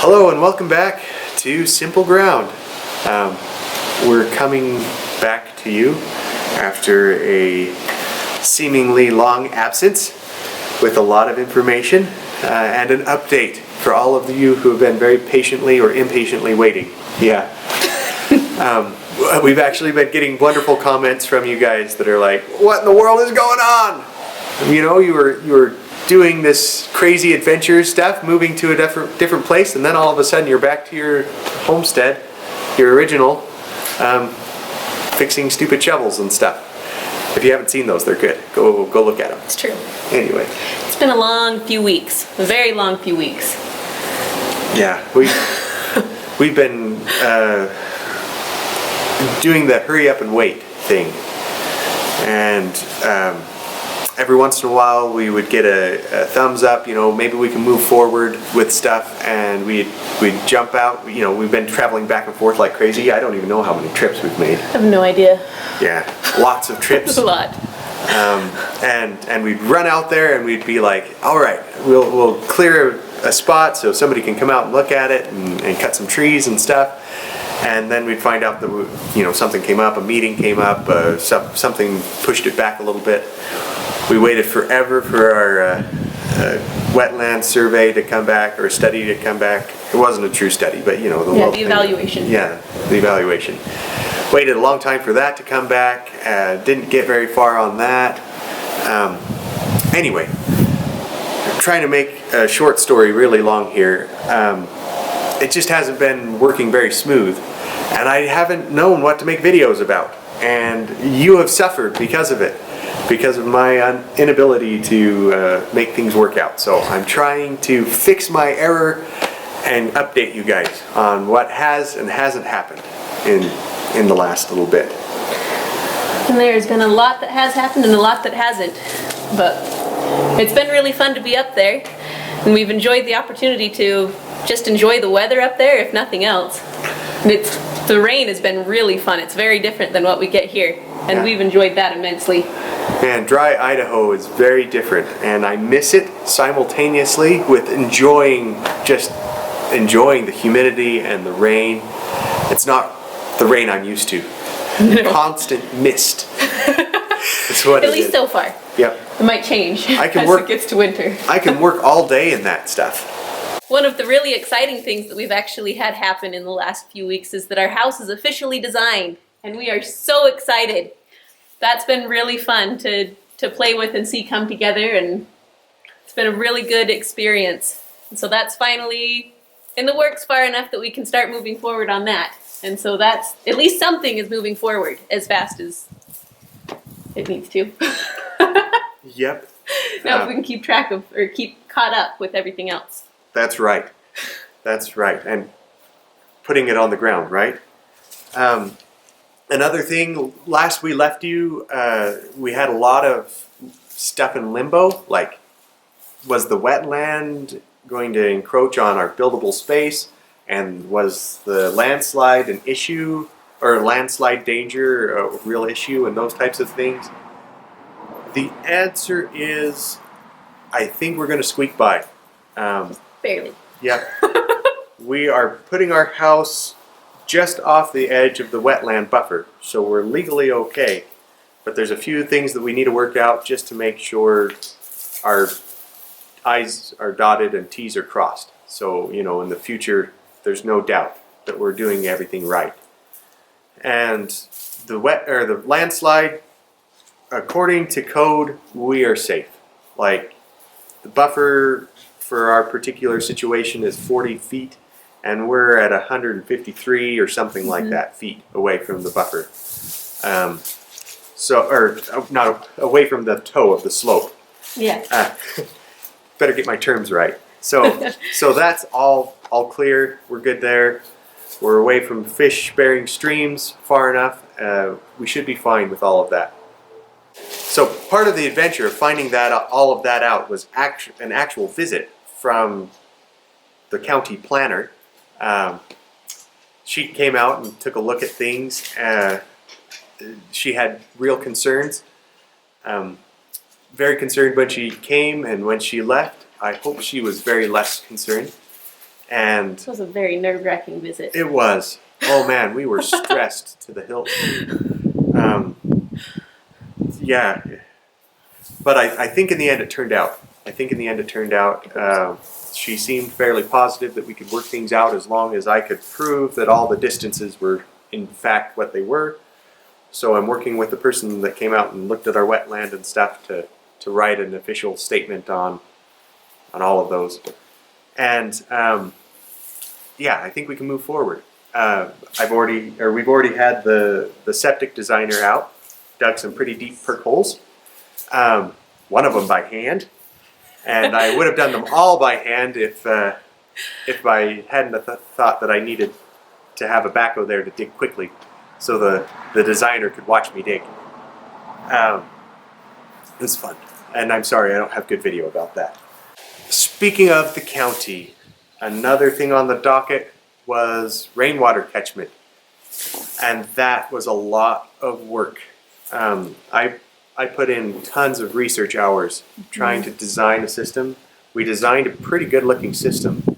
Hello and welcome back to Simple Ground. We're coming back to you after a seemingly long absence with a lot of information and an update for all of you who have been very patiently or impatiently waiting. Yeah. We've actually been getting wonderful comments from you guys that are like, what in the world is going on? You know, you were doing this crazy adventure stuff, moving to a different place, and then all of a sudden you're back to your homestead, your original, fixing stupid shovels and stuff. If you haven't seen those, they're good. Go look at them. It's true. Anyway. It's been a long few weeks, a very long few weeks. Yeah, we've been doing the hurry up and wait thing, and every once in a while we would get a thumbs up, you know, maybe we can move forward with stuff, and we'd jump out. You know, we've been traveling back and forth like crazy. I don't even know how many trips we've made. I have no idea. Yeah, lots of trips. A lot. And we'd run out there and we'd be like, all right, we'll clear a spot so somebody can come out and look at it and cut some trees and stuff. And then we'd find out that, you know, something came up, a meeting came up, something pushed it back a little bit. We waited forever for our wetland survey to come back, or study to come back. It wasn't a true study, but you know, the evaluation. Yeah, the evaluation. Waited a long time for that to come back. Didn't get very far on that. Anyway, trying to make a short story really long here. It just hasn't been working very smooth, and I haven't known what to make videos about. And you have suffered because of it, because of my inability to make things work out. So I'm trying to fix my error and update you guys on what has and hasn't happened in the last little bit. And there's been a lot that has happened and a lot that hasn't, but it's been really fun to be up there, and we've enjoyed the opportunity to just enjoy the weather up there, if nothing else. And the rain has been really fun. It's very different than what we get here, and yeah. We've enjoyed that immensely. Man, dry Idaho is very different, and I miss it simultaneously with enjoying the humidity and the rain. It's not the rain I'm used to. No. Constant mist. That's what At least so far. Yep. It might change as it gets to winter. I can work all day in that stuff. One of the really exciting things that we've actually had happen in the last few weeks is that our house is officially designed, and we are so excited. That's been really fun to play with and see come together, and it's been a really good experience. And so that's finally in the works far enough that we can start moving forward on that. And so that's, at least something is moving forward as fast as it needs to. Yep. Now if we can keep track of, or keep caught up with everything else. That's right. That's right. And putting it on the ground, right? Another thing, last we left you, we had a lot of stuff in limbo, like, was the wetland going to encroach on our buildable space? And was the landslide an issue, or landslide danger a real issue, and those types of things? The answer is, I think we're going to squeak by. Barely. Yeah. We are putting our house just off the edge of the wetland buffer, so we're legally okay. But there's a few things that we need to work out just to make sure our I's are dotted and T's are crossed. So, you know, in the future, there's no doubt that we're doing everything right. And the landslide, according to code, we are safe. Like, the buffer for our particular situation is 40 feet, and we're at 153 or something like that feet away from the buffer. Not away from the toe of the slope. Yeah. Better get my terms right. So that's all clear. We're good there. We're away from fish-bearing streams far enough. We should be fine with all of that. So part of the adventure of finding all of that out was an actual visit from the county planner. She came out and took a look at things. She had real concerns. Very concerned when she came, and when she left, I hope she was very less concerned. And This was a very nerve-wracking visit. it was. Oh man, we were stressed to the hilt. Yeah. But I think in the end it turned out. She seemed fairly positive that we could work things out as long as I could prove that all the distances were in fact what they were. So I'm working with the person that came out and looked at our wetland and stuff to write an official statement on all of those. And yeah, I think we can move forward. We've already had the septic designer out, dug some pretty deep perk holes. One of them by hand, and I would have done them all by hand if I hadn't thought that I needed to have a backhoe there to dig quickly, so the designer could watch me dig. It was fun, and I'm sorry I don't have good video about that. Speaking of the county, another thing on the docket was rainwater catchment, and that was a lot of work. I put in tons of research hours trying to design a system. We designed a pretty good looking system.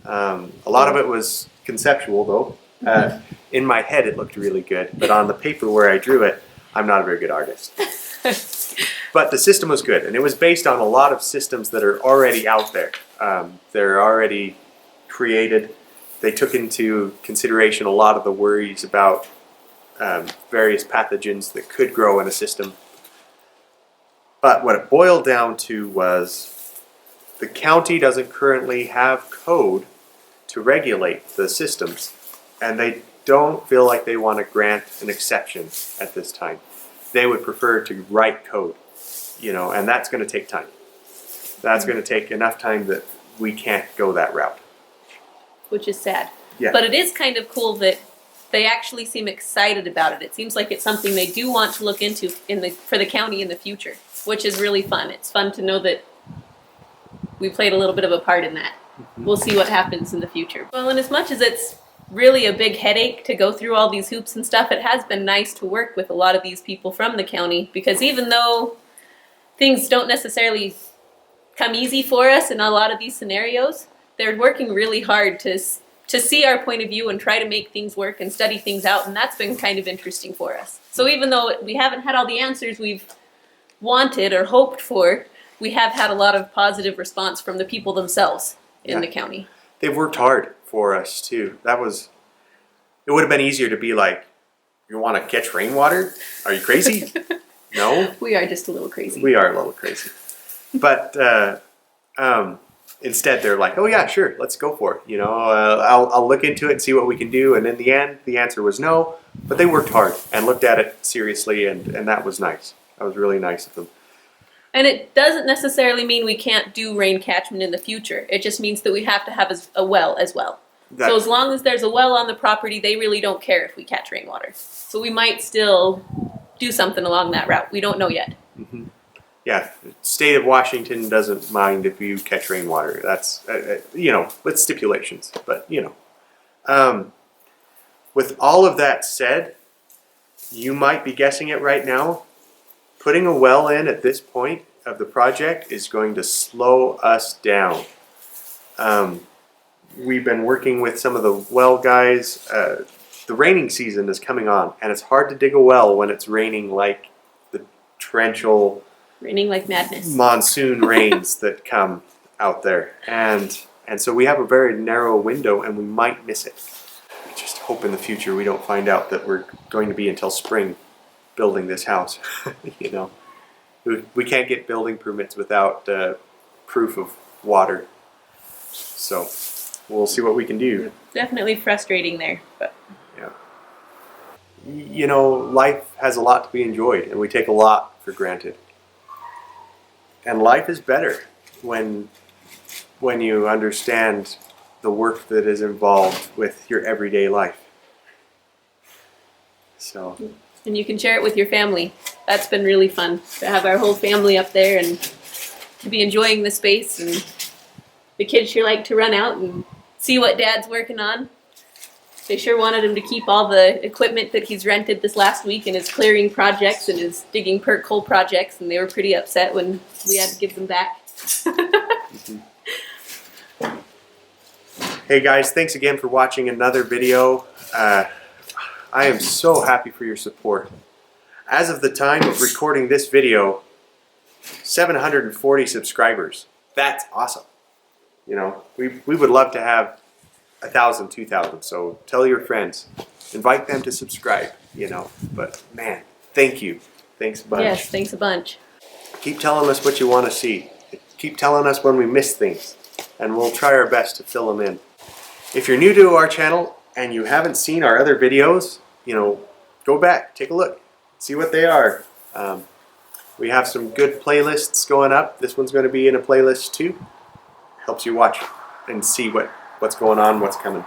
A lot of it was conceptual though. In my head it looked really good, but on the paper where I drew it, I'm not a very good artist. But the system was good, and it was based on a lot of systems that are already out there. They're already created. They took into consideration a lot of the worries about various pathogens that could grow in a system. But what it boiled down to was the county doesn't currently have code to regulate the systems, and they don't feel like they want to grant an exception at this time. They would prefer to write code, and that's going to take time. That's going to take enough time that we can't go that route. Which is sad. Yeah. But it is kind of cool that they actually seem excited about it. It seems like it's something they do want to look into for the county in the future, which is really fun. It's fun to know that we played a little bit of a part in that. We'll see what happens in the future. Well, and as much as it's really a big headache to go through all these hoops and stuff, it has been nice to work with a lot of these people from the county, because even though things don't necessarily come easy for us in a lot of these scenarios, they're working really hard to see our point of view and try to make things work and study things out, and that's been kind of interesting for us. So even though we haven't had all the answers we've wanted or hoped for, we have had a lot of positive response from the people themselves in the county. They've worked hard for us too. It would have been easier to be like, you want to catch rainwater? Are you crazy? No? We are just a little crazy. We are a little crazy. But instead they're like, oh yeah, sure, let's go for it. I'll look into it and see what we can do. And in the end, the answer was no. But they worked hard and looked at it seriously, and that was nice. That was really nice of them. And it doesn't necessarily mean we can't do rain catchment in the future. It just means that we have to have a well as well. So as long as there's a well on the property, they really don't care if we catch rainwater. So we might still do something along that route. We don't know yet. Mm-hmm. Yeah, the state of Washington doesn't mind if you catch rainwater. That's, with stipulations. But, with all of that said, you might be guessing it right now. Putting a well in at this point of the project is going to slow us down. We've been working with some of the well guys. The raining season is coming on, and it's hard to dig a well when it's raining like the torrential, raining like madness, monsoon rains that come out there. And so we have a very narrow window, and we might miss it. I just hope in the future we don't find out that we're going to be until spring building this house. We can't get building permits without proof of water. So we'll see what we can do. Definitely frustrating there, but yeah. Life has a lot to be enjoyed, and we take a lot for granted. And life is better when you understand the work that is involved with your everyday life. So. And you can share it with your family. That's been really fun to have our whole family up there and to be enjoying the space. And the kids sure like to run out and see what Dad's working on. They sure wanted him to keep all the equipment that he's rented this last week in his clearing projects and his digging perk hole projects, and they were pretty upset when we had to give them back. Mm-hmm. Hey guys, thanks again for watching another video. I am so happy for your support. As of the time of recording this video, 740 subscribers. That's awesome. You know, we would love to have 1,000, 2,000. So tell your friends, invite them to subscribe. You know, but man, thank you. Thanks a bunch. Yes, thanks a bunch. Keep telling us what you want to see. Keep telling us when we miss things, and we'll try our best to fill them in. If you're new to our channel and you haven't seen our other videos, you know, go back, take a look, see what they are. We have some good playlists going up. This one's going to be in a playlist too. Helps you watch and see what's going on, what's coming.